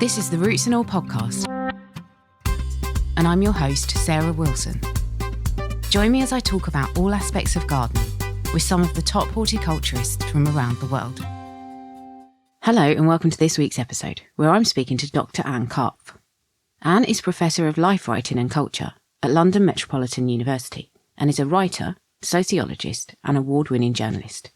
This is the Roots and All podcast, and I'm your host, Sarah Wilson. Join me as I talk about all aspects of gardening with some of the top horticulturists from around the world. Hello and welcome to this week's episode, where I'm speaking to Dr Anne Karpf. Anne is Professor of Life Writing and Culture at London Metropolitan University and is a writer, sociologist and award-winning journalist.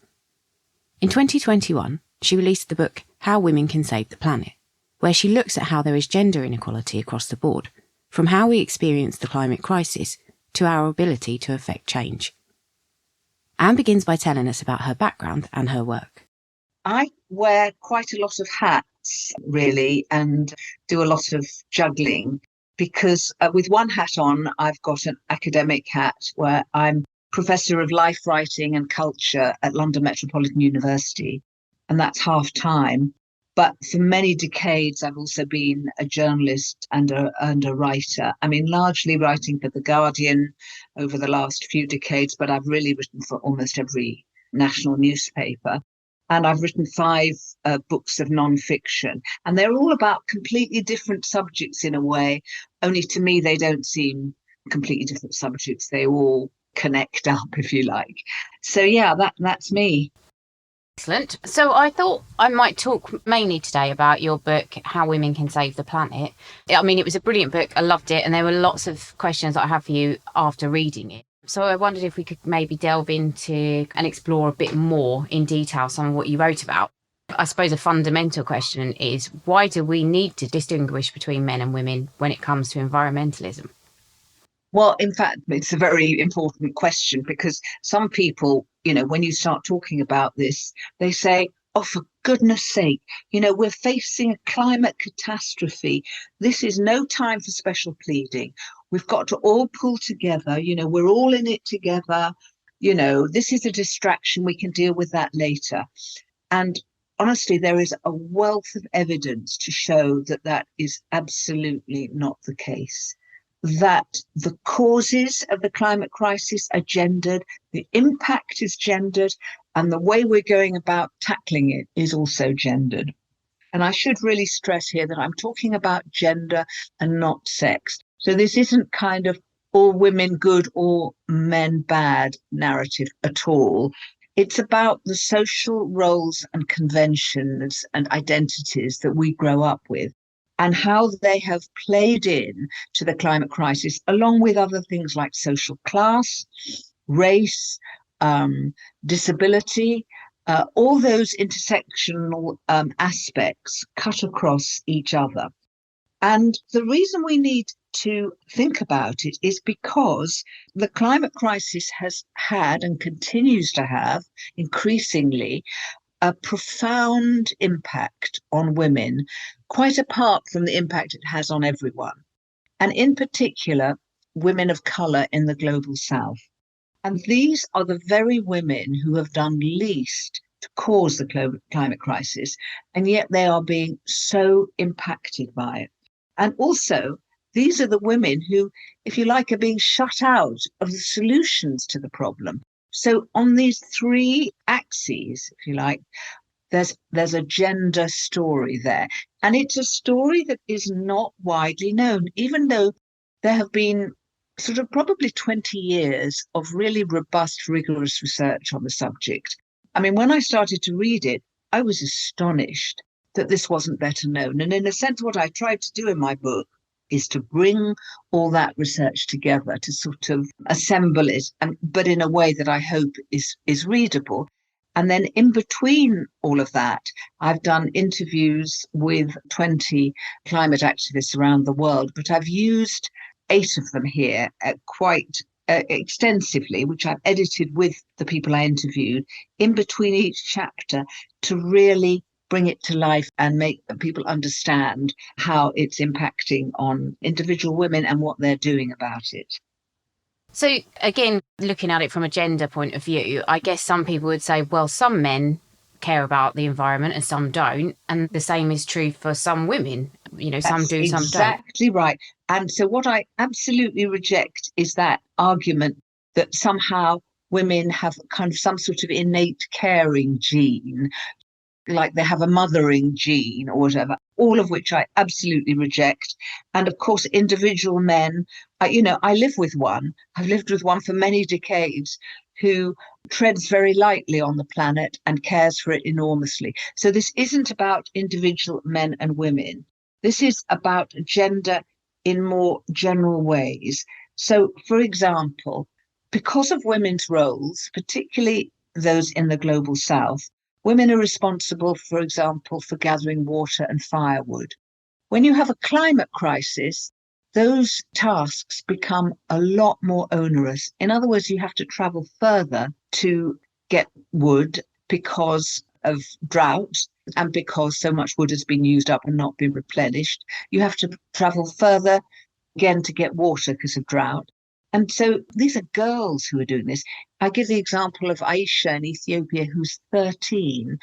In 2021, she released the book How Women Can Save the Planet, where she looks at how there is gender inequality across the board, from how we experience the climate crisis to our ability to affect change. Anne begins by telling us about her background and her work. I wear quite a lot of hats, really, and do a lot of juggling because with one hat on, I've got an academic hat where I'm Professor of Life Writing and Culture at London Metropolitan University, and that's half time. But for many decades, I've also been a journalist and a writer. I mean, largely writing for The Guardian over the last few decades, but I've really written for almost every national newspaper. And I've written 5 books of non-fiction. And they're all about completely different subjects in a way. Only to me, they don't seem completely different subjects. They all connect up, if you like. So, yeah, that's me. Excellent. So I thought I might talk mainly today about your book, How Women Can Save the Planet. I mean, it was a brilliant book. I loved it. And there were lots of questions that I have for you after reading it. So I wondered if we could maybe delve into and explore a bit more in detail some of what you wrote about. I suppose a fundamental question is, why do we need to distinguish between men and women when it comes to environmentalism? Well, in fact, it's a very important question because some people, when you start talking about this, they say, oh, for goodness sake, we're facing a climate catastrophe. This is no time for special pleading. We've got to all pull together. We're all in it together. This is a distraction. We can deal with that later. And honestly, there is a wealth of evidence to show that that is absolutely not the case. That the causes of the climate crisis are gendered, the impact is gendered, and the way we're going about tackling it is also gendered. And I should really stress here that I'm talking about gender and not sex. So this isn't kind of all women good or men bad narrative at all. It's about the social roles and conventions and identities that we grow up with, and how they have played in to the climate crisis, along with other things like social class, race, disability, all those intersectional aspects cut across each other. And the reason we need to think about it is because the climate crisis has had and continues to have increasingly a profound impact on women, quite apart from the impact it has on everyone, and in particular, women of colour in the global south. And these are the very women who have done least to cause the climate crisis, and yet they are being so impacted by it. And also, these are the women who, if you like, are being shut out of the solutions to the problem. So on these 3 axes, if you like, there's a gender story there. And it's a story that is not widely known, even though there have been sort of probably 20 years of really robust, rigorous research on the subject. I mean, when I started to read it, I was astonished that this wasn't better known. And in a sense, what I tried to do in my book is to bring all that research together, to sort of assemble it, but in a way that I hope is readable. And then in between all of that, I've done interviews with 20 climate activists around the world, but I've used 8 of them here quite extensively, which I've edited with the people I interviewed in between each chapter to really bring it to life and make people understand how it's impacting on individual women and what they're doing about it. So again, looking at it from a gender point of view, I guess some people would say, well, some men care about the environment and some don't. And the same is true for some women. Some do, some don't. Exactly right. And so what I absolutely reject is that argument that somehow women have kind of some sort of innate caring gene. like they have a mothering gene or whatever, all of which I absolutely reject. And of course, individual men, I live with one. I've lived with one for many decades who treads very lightly on the planet and cares for it enormously. So this isn't about individual men and women. This is about gender in more general ways. So, for example, because of women's roles, particularly those in the global south, women are responsible, for example, for gathering water and firewood. When you have a climate crisis, those tasks become a lot more onerous. In other words, you have to travel further to get wood because of drought and because so much wood has been used up and not been replenished. You have to travel further again to get water because of drought. And so these are girls who are doing this. I give the example of Aisha in Ethiopia, who's 13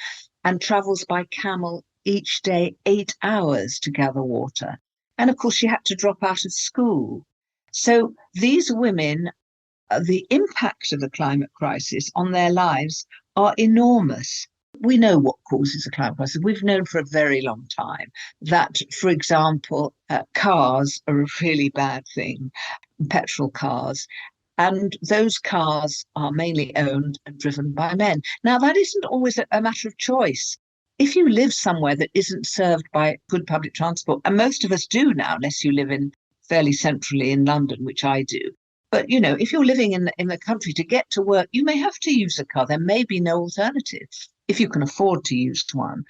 and travels by camel each day 8 hours to gather water. And of course, she had to drop out of school. So these women, the impact of the climate crisis on their lives are enormous. We know what causes the climate crisis. We've known for a very long time that, for example, cars are a really bad thing, petrol cars. And those cars are mainly owned and driven by men. Now, that isn't always a matter of choice. If you live somewhere that isn't served by good public transport, and most of us do now, unless you live in fairly centrally in London, which I do. But, if you're living in the country, to get to work, you may have to use a car. There may be no alternative if you can afford to use one.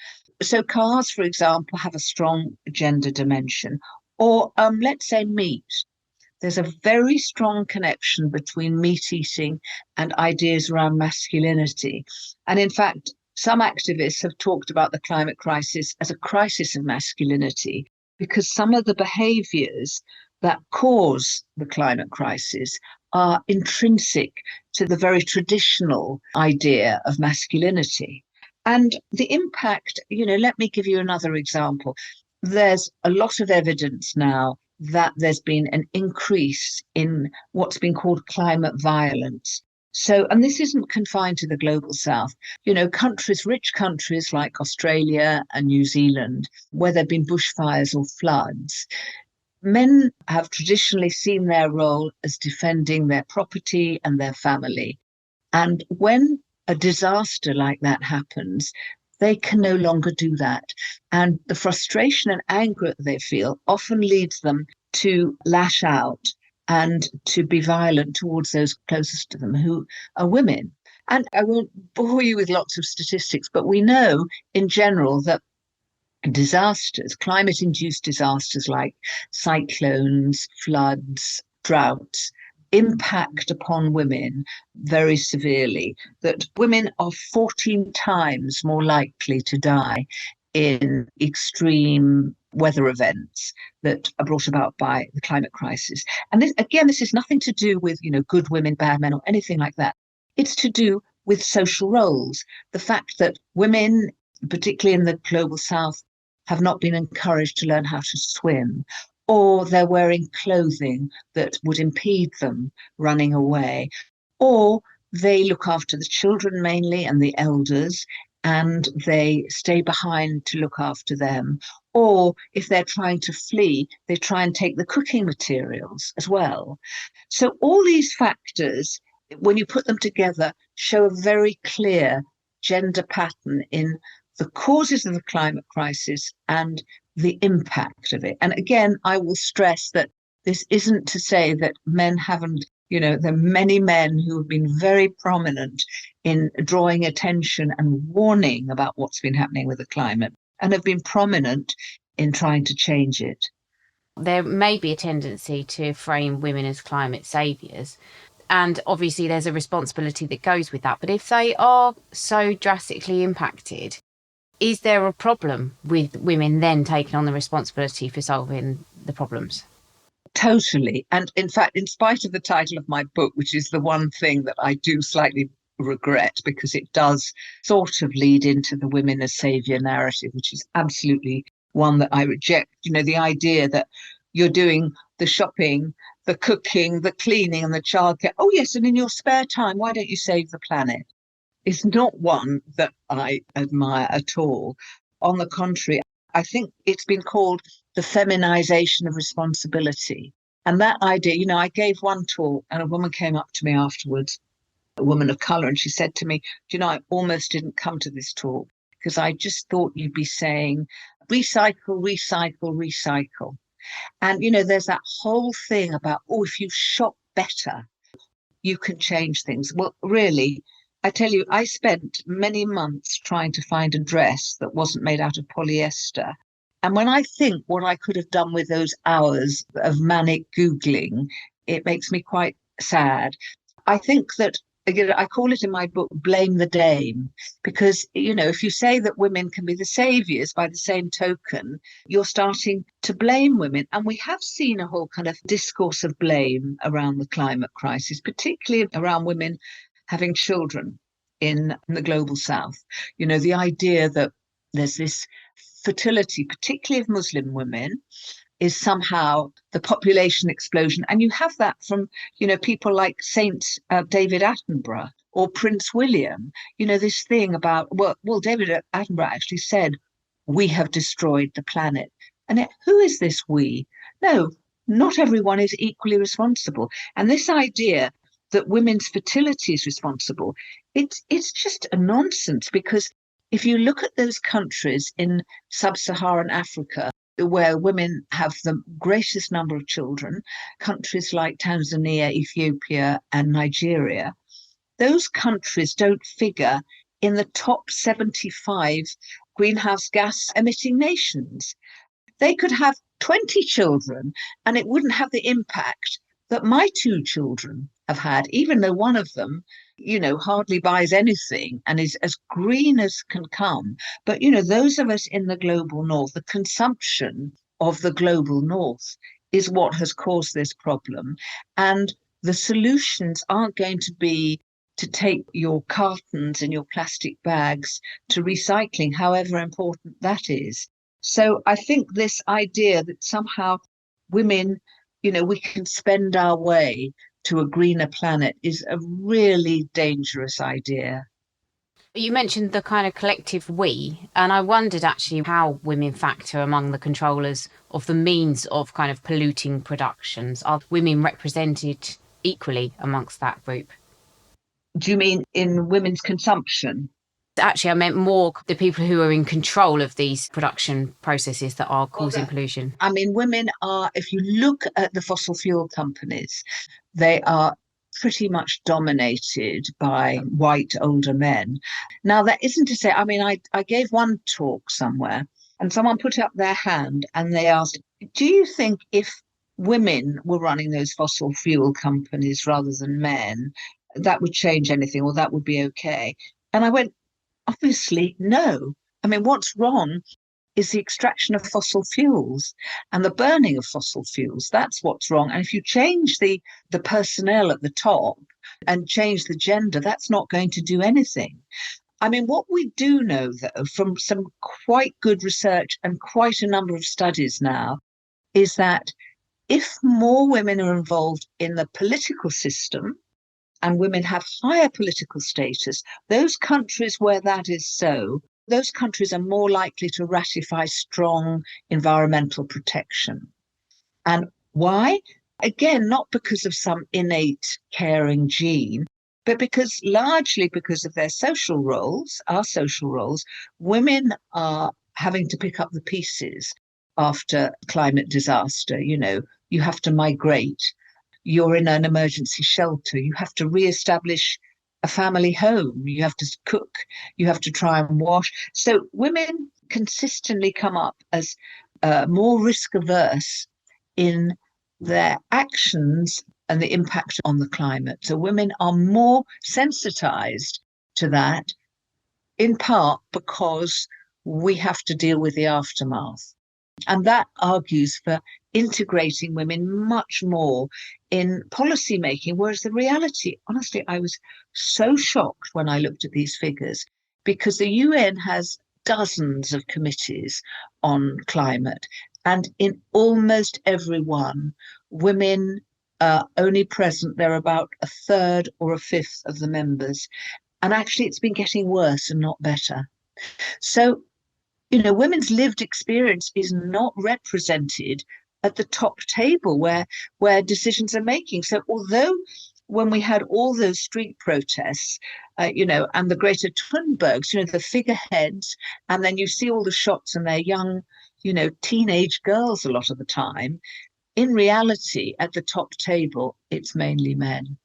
So cars, for example, have a strong gender dimension. Or let's say meat. There's a very strong connection between meat eating and ideas around masculinity. And in fact, some activists have talked about the climate crisis as a crisis of masculinity, because some of the behaviours that cause the climate crisis are intrinsic to the very traditional idea of masculinity. And the impact, let me give you another example. There's a lot of evidence now that there's been an increase in what's been called climate violence. So, and this isn't confined to the global south, rich countries like Australia and New Zealand, where there have been bushfires or floods, men have traditionally seen their role as defending their property and their family. And when a disaster like that happens, they can no longer do that. And the frustration and anger they feel often leads them to lash out and to be violent towards those closest to them, who are women. And I won't bore you with lots of statistics, but we know in general that disasters, climate-induced disasters like cyclones, floods, droughts, impact upon women very severely, that women are 14 times more likely to die in extreme weather events that are brought about by the climate crisis. And this is nothing to do with, good women, bad men, or anything like that. It's to do with social roles. The fact that women, particularly in the global south, have not been encouraged to learn how to swim, or they're wearing clothing that would impede them running away, or they look after the children mainly and the elders, and they stay behind to look after them. Or if they're trying to flee, they try and take the cooking materials as well. So all these factors, when you put them together, show a very clear gender pattern in the causes of the climate crisis and the impact of it. And again, I will stress that this isn't to say that men haven't, there are many men who have been very prominent in drawing attention and warning about what's been happening with the climate, and have been prominent in trying to change it. There may be a tendency to frame women as climate saviours. And obviously there's a responsibility that goes with that. But if they are so drastically impacted, is there a problem with women then taking on the responsibility for solving the problems? Totally. And in fact, in spite of the title of my book, which is the one thing that I do slightly regret, because it does sort of lead into the women as saviour narrative, which is absolutely one that I reject. The idea that you're doing the shopping, the cooking, the cleaning and the childcare. Oh, yes, and in your spare time, why don't you save the planet? is not one that I admire at all. On the contrary, I think it's been called the feminization of responsibility. And that idea, I gave one talk and a woman came up to me afterwards, a woman of colour, and she said to me, I almost didn't come to this talk because I just thought you'd be saying recycle, recycle, recycle. And, there's that whole thing about, if you shop better, you can change things. Well, really, I tell you, I spent many months trying to find a dress that wasn't made out of polyester. And when I think what I could have done with those hours of manic Googling, it makes me quite sad. I think that, I call it in my book, blame the dame, because, if you say that women can be the saviours by the same token, you're starting to blame women. And we have seen a whole kind of discourse of blame around the climate crisis, particularly around women having children in the global south. The idea that there's this fertility, particularly of Muslim women, is somehow the population explosion. And you have that from, people like Saint David Attenborough or Prince William, this thing about, well, David Attenborough actually said, we have destroyed the planet. And who is this we? No, not everyone is equally responsible. And this idea that women's fertility is responsible, it's just a nonsense, because if you look at those countries in sub-Saharan Africa where women have the greatest number of children, countries like Tanzania, Ethiopia, and Nigeria, those countries don't figure in the top 75 greenhouse gas emitting nations. They could have 20 children and it wouldn't have the impact that my 2 children have had, even though one of them, hardly buys anything and is as green as can come. But, those of us in the global north, the consumption of the global north is what has caused this problem. And the solutions aren't going to be to take your cartons and your plastic bags to recycling, however important that is. So I think this idea that somehow women, we can spend our way to a greener planet is a really dangerous idea. You mentioned the kind of collective we, and I wondered actually how women factor among the controllers of the means of kind of polluting productions. Are women represented equally amongst that group? Do you mean in women's consumption? Actually, I meant more the people who are in control of these production processes that are causing pollution. I mean, women are, if you look at the fossil fuel companies, they are pretty much dominated by white older men. Now, that isn't to say, I gave one talk somewhere and someone put up their hand and they asked, do you think if women were running those fossil fuel companies rather than men, that would change anything or that would be okay? And I went, obviously, no. What's wrong is the extraction of fossil fuels and the burning of fossil fuels. That's what's wrong. And if you change the personnel at the top and change the gender, that's not going to do anything. What we do know, though, from some quite good research and quite a number of studies now, is that if more women are involved in the political system, and women have higher political status, those countries where that is so, those countries are more likely to ratify strong environmental protection. And why? Again, not because of some innate caring gene, but largely because of their social roles, our social roles. Women are having to pick up the pieces after climate disaster. You have to migrate. You're in an emergency shelter, you have to re-establish a family home, you have to cook, you have to try and wash. So women consistently come up as more risk averse in their actions and the impact on the climate. So women are more sensitized to that, in part because we have to deal with the aftermath. And that argues for integrating women much more in policy making, whereas the reality, honestly, I was so shocked when I looked at these figures, because the UN has dozens of committees on climate, and in almost every one, women are only present. They're about a third or a fifth of the members. And actually, it's been getting worse and not better. So, women's lived experience is not represented at the top table where decisions are making. So, although when we had all those street protests, and the Greta Thunbergs, the figureheads, and then you see all the shots and they're young, teenage girls a lot of the time. In reality, at the top table, it's mainly men.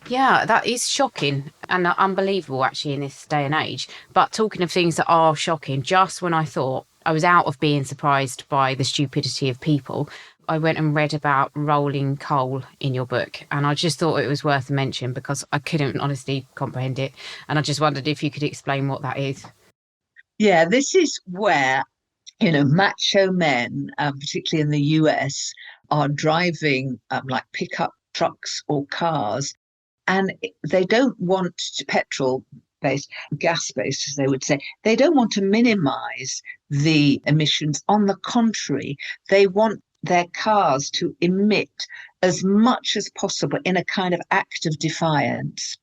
Yeah, that is shocking and unbelievable actually in this day and age. But talking of things that are shocking, just when I thought I was out of being surprised by the stupidity of people, I went and read about rolling coal in your book, and I just thought it was worth a mention because I couldn't honestly comprehend it. And I just wondered if you could explain what that is. Yeah, this is where, macho men, particularly in the US, are driving like pickup trucks or cars, and they don't want petrol based, gas based, as they would say. They don't want to minimize the emissions. On the contrary, they want their cars to emit as much as possible in a kind of act of defiance.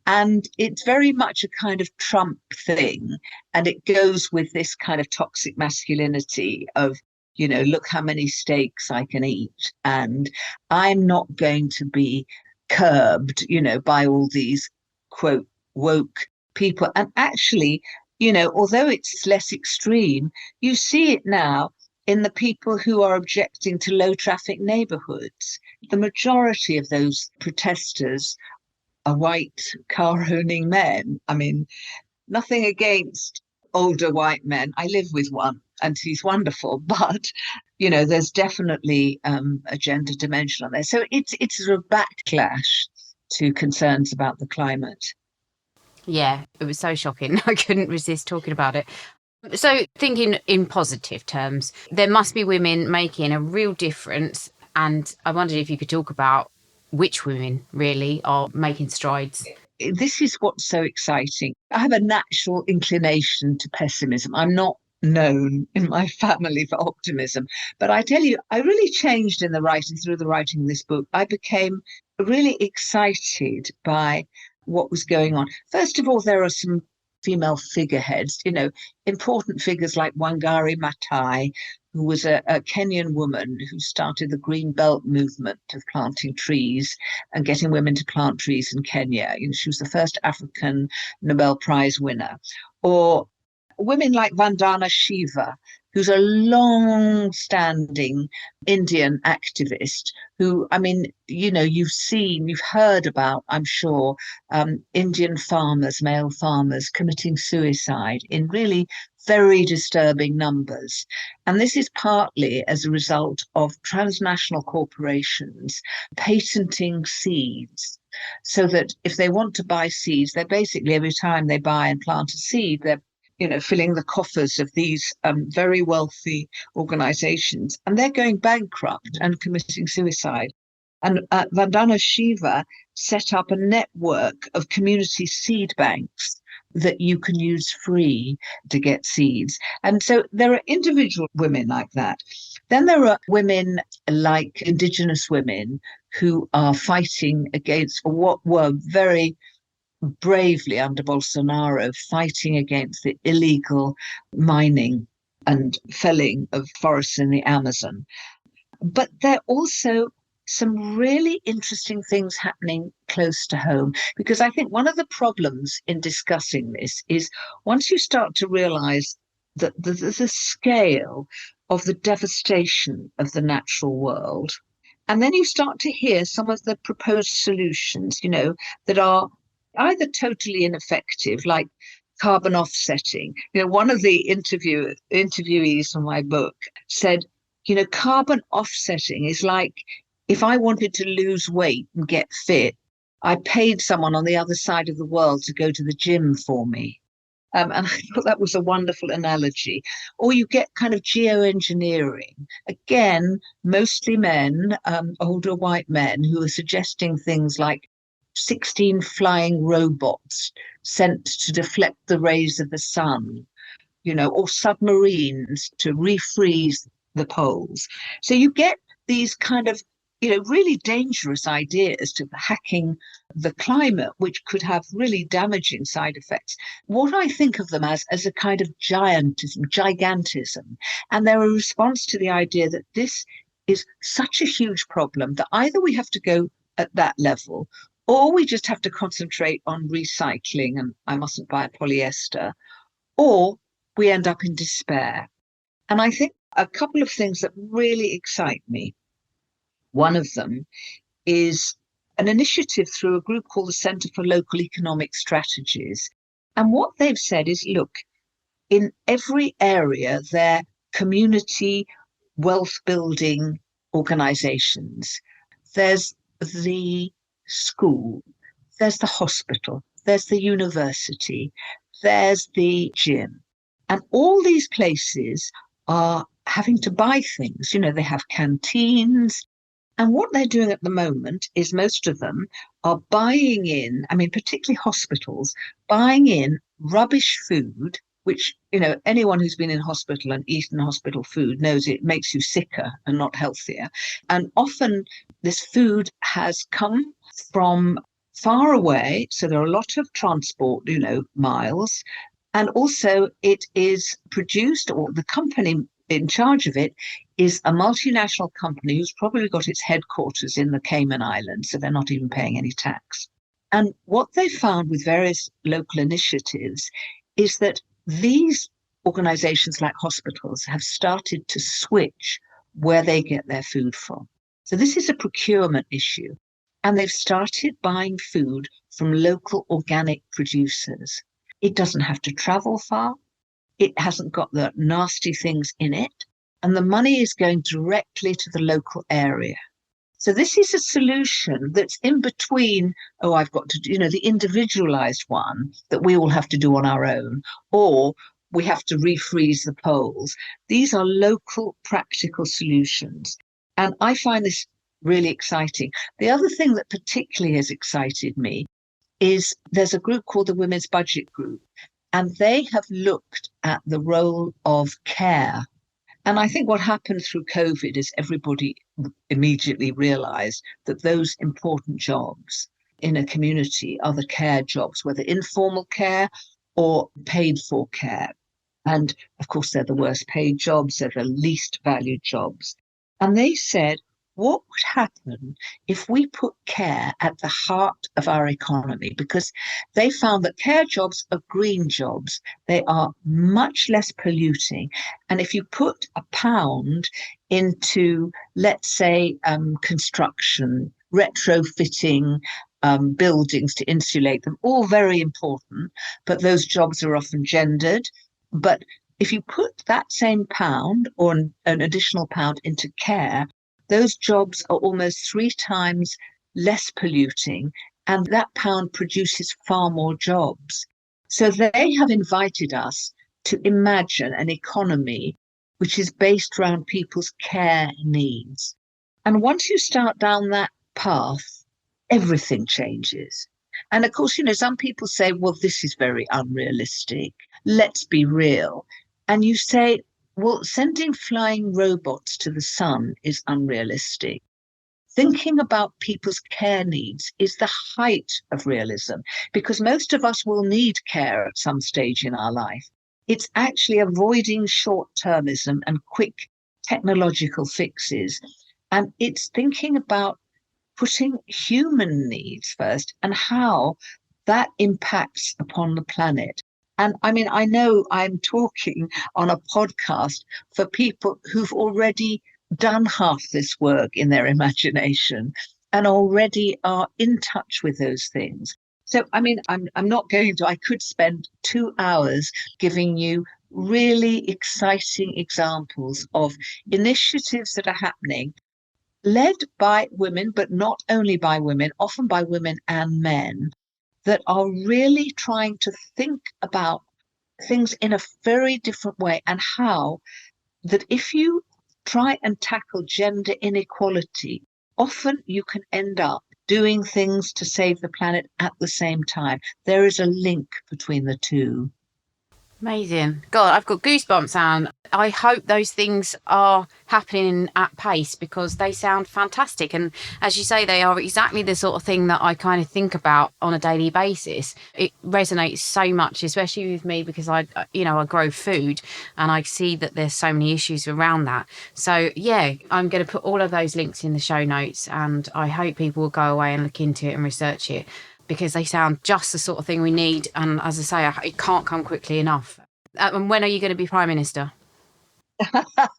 And it's very much a kind of Trump thing. And it goes with this kind of toxic masculinity of, look how many steaks I can eat. And I'm not going to be curbed, by all these, quote, woke people. And actually, although it's less extreme, you see it now in the people who are objecting to low traffic neighborhoods. The majority of those protesters are white car owning men. I mean, nothing against older white men. I live with one and he's wonderful, but there's definitely a gender dimension on there. So it's a backlash to concerns about the climate. Yeah, it was so shocking. I couldn't resist talking about it. So thinking in positive terms, there must be women making a real difference. And I wondered if you could talk about which women really are making strides. This is what's so exciting. I have a natural inclination to pessimism. I'm not known in my family for optimism, but I tell you, I really changed through the writing of this book. I became really excited by what was going on. First of all, there are some female figureheads, important figures like Wangari Maathai, who was a Kenyan woman who started the Green Belt movement of planting trees and getting women to plant trees in Kenya. She was the first African Nobel Prize winner. Or women like Vandana Shiva, who's a long-standing Indian activist who, you've heard about, I'm sure, Indian farmers, male farmers committing suicide in really very disturbing numbers. And this is partly as a result of transnational corporations patenting seeds, so that if they want to buy seeds, they're basically, every time they buy and plant a seed, they're filling the coffers of these very wealthy organizations, and they're going bankrupt and committing suicide. And Vandana Shiva set up a network of community seed banks that you can use free to get seeds. And so there are individual women like that. Then there are women like Indigenous women who are fighting against what were very bravely under Bolsonaro, fighting against the illegal mining and felling of forests in the Amazon. But there are also some really interesting things happening close to home, because I think one of the problems in discussing this is once you start to realize that the scale of the devastation of the natural world, and then you start to hear some of the proposed solutions, that are either totally ineffective, like carbon offsetting. One of the interviewees from my book said, carbon offsetting is like if I wanted to lose weight and get fit, I paid someone on the other side of the world to go to the gym for me. And I thought that was a wonderful analogy. Or you get kind of geoengineering. Again, mostly men, older white men, who are suggesting things like 16 flying robots sent to deflect the rays of the sun, or submarines to refreeze the poles. So you get these kind of really dangerous ideas to hacking the climate, which could have really damaging side effects. What I think of them as a kind of gigantism, and they're a response to the idea that this is such a huge problem that either we have to go at that level, or we just have to concentrate on recycling, and I mustn't buy polyester, or we end up in despair. And I think a couple of things that really excite me. One of them is an initiative through a group called the Centre for Local Economic Strategies. And what they've said is, look, in every area, they're community wealth building organisations. There's the school, there's the hospital, there's the university, there's the gym. And all these places are having to buy things. They have canteens. And what they're doing at the moment is most of them are buying in, particularly hospitals, buying in rubbish food, which, anyone who's been in hospital and eaten hospital food knows it makes you sicker and not healthier. And often this food has come from far away. So there are a lot of transport, miles. And also it is produced, or the company in charge of it is a multinational company who's probably got its headquarters in the Cayman Islands, so they're not even paying any tax. And what they found with various local initiatives is that these organizations like hospitals have started to switch where they get their food from. So this is a procurement issue. And they've started buying food from local organic producers. It doesn't have to travel far. It hasn't got the nasty things in it. And the money is going directly to the local area. So this is a solution that's in between, I've got to do, the individualized one that we all have to do on our own, or we have to refreeze the poles. These are local practical solutions. And I find this really exciting. The other thing that particularly has excited me is there's a group called the Women's Budget Group, and they have looked at the role of care. And I think what happened through COVID is everybody immediately realized that those important jobs in a community are the care jobs, whether informal care or paid for care. And of course, they're the worst paid jobs, they're the least valued jobs. And they said, what would happen if we put care at the heart of our economy? Because they found that care jobs are green jobs. They are much less polluting. And if you put £1 into, let's say, construction, retrofitting buildings to insulate them, all very important, but those jobs are often gendered. But if you put that same pound or an additional pound into care, those jobs are almost 3 times less polluting, and that pound produces far more jobs. So they have invited us to imagine an economy which is based around people's care needs. And once you start down that path, everything changes. And of course, some people say, well, this is very unrealistic. Let's be real. And you say, well, sending flying robots to the sun is unrealistic. Thinking about people's care needs is the height of realism, because most of us will need care at some stage in our life. It's actually avoiding short-termism and quick technological fixes. And it's thinking about putting human needs first and how that impacts upon the planet. And I know I'm talking on a podcast for people who've already done half this work in their imagination and already are in touch with those things. So, I'm not going to, I could spend 2 hours giving you really exciting examples of initiatives that are happening, led by women, but not only by women, often by women and men, that are really trying to think about things in a very different way, and how that if you try and tackle gender inequality, often you can end up doing things to save the planet at the same time. There is a link between the two. Amazing. God, I've got goosebumps, Anne. I hope those things are happening at pace because they sound fantastic. And as you say, they are exactly the sort of thing that I kind of think about on a daily basis. It resonates so much, especially with me because I grow food and I see that there's so many issues around that. So yeah, I'm going to put all of those links in the show notes and I hope people will go away and look into it and research it, because they sound just the sort of thing we need. And as I say, it can't come quickly enough. And when are you going to be Prime Minister?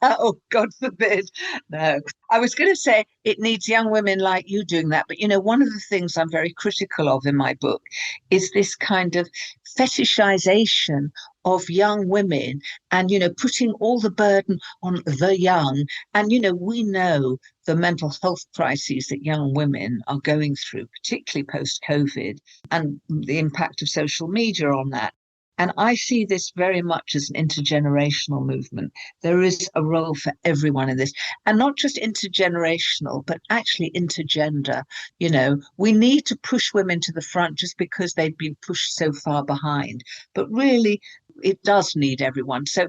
Oh, God forbid. No, I was going to say it needs young women like you doing that. But, one of the things I'm very critical of in my book is this kind of fetishization of young women and, putting all the burden on the young. And, we know the mental health crises that young women are going through, particularly post-COVID, and the impact of social media on that. And I see this very much as an intergenerational movement. There is a role for everyone in this, and not just intergenerational, but actually intergender. We need to push women to the front just because they've been pushed so far behind. But really, it does need everyone. So,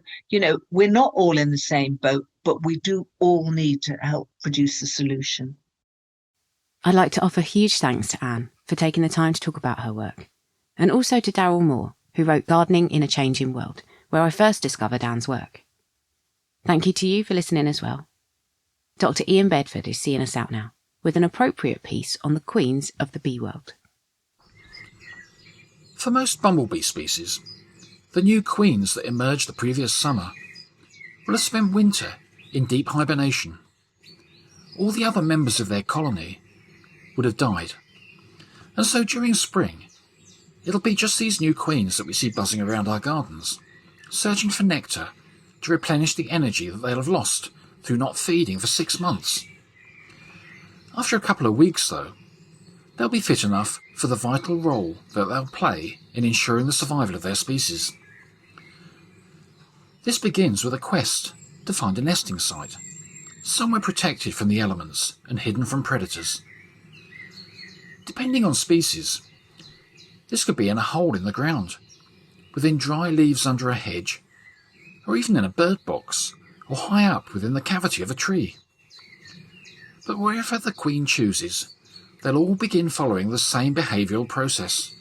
we're not all in the same boat, but we do all need to help produce the solution. I'd like to offer huge thanks to Anne for taking the time to talk about her work, and also to Daryl Moore, who wrote Gardening in a Changing World, where I first discovered Anne's work. Thank you to you for listening as well. Dr Ian Bedford is seeing us out now with an appropriate piece on the queens of the bee world. For most bumblebee species, the new queens that emerged the previous summer will have spent winter in deep hibernation. All the other members of their colony would have died, and so during spring, it'll be just these new queens that we see buzzing around our gardens, searching for nectar to replenish the energy that they'll have lost through not feeding for 6 months. After a couple of weeks, though, they'll be fit enough for the vital role that they'll play in ensuring the survival of their species. This begins with a quest to find a nesting site, somewhere protected from the elements and hidden from predators. Depending on species, this could be in a hole in the ground, within dry leaves under a hedge, or even in a bird box, or high up within the cavity of a tree. But wherever the queen chooses, they'll all begin following the same behavioural process.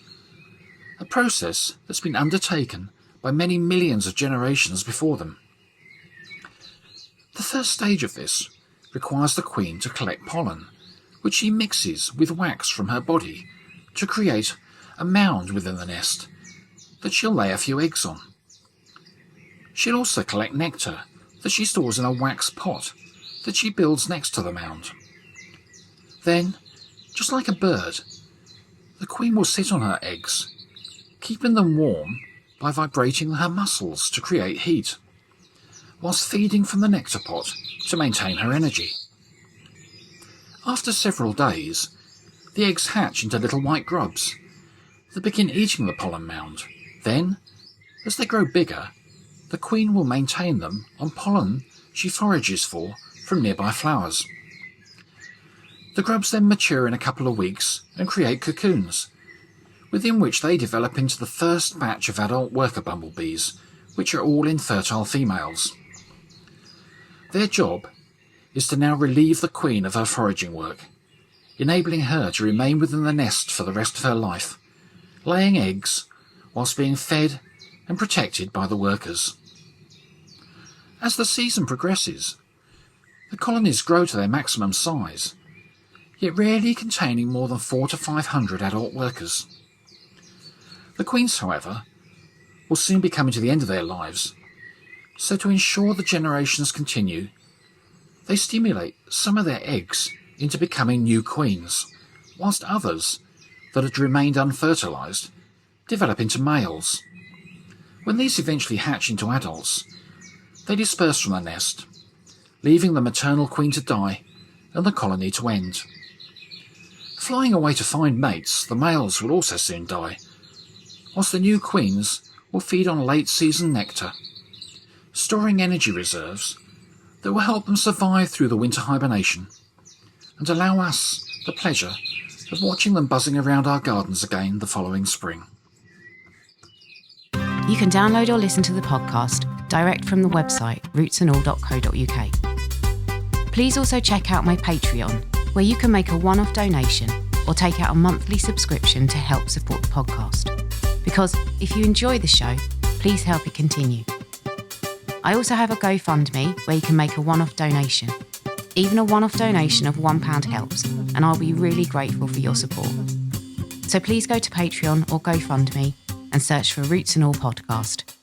A process that's been undertaken by many millions of generations before them. The first stage of this requires the queen to collect pollen, which she mixes with wax from her body to create a mound within the nest that she'll lay a few eggs on. She'll also collect nectar that she stores in a wax pot that she builds next to the mound. Then, just like a bird, the queen will sit on her eggs, keeping them warm by vibrating her muscles to create heat, whilst feeding from the nectar pot to maintain her energy. After several days, the eggs hatch into little white grubs that begin eating the pollen mound. Then, as they grow bigger, the queen will maintain them on pollen she forages for from nearby flowers. The grubs then mature in a couple of weeks and create cocoons, within which they develop into the first batch of adult worker bumblebees, which are all infertile females. Their job is to now relieve the queen of her foraging work, enabling her to remain within the nest for the rest of her life, laying eggs whilst being fed and protected by the workers. As the season progresses, the colonies grow to their maximum size, yet rarely containing more than 400 to 500 adult workers. The queens, however, will soon be coming to the end of their lives, so to ensure the generations continue, they stimulate some of their eggs into becoming new queens, whilst others that had remained unfertilised develop into males. When these eventually hatch into adults, they disperse from the nest, leaving the maternal queen to die and the colony to end. Flying away to find mates, the males will also soon die, whilst the new queens will feed on late-season nectar, storing energy reserves that will help them survive through the winter hibernation and allow us the pleasure of watching them buzzing around our gardens again the following spring. You can download or listen to the podcast direct from the website rootsandall.co.uk. Please also check out my Patreon, where you can make a one-off donation or take out a monthly subscription to help support the podcast. Because if you enjoy the show, please help it continue. I also have a GoFundMe where you can make a one-off donation. Even a one-off donation of £1 helps, and I'll be really grateful for your support. So please go to Patreon or GoFundMe and search for Roots and All Podcast.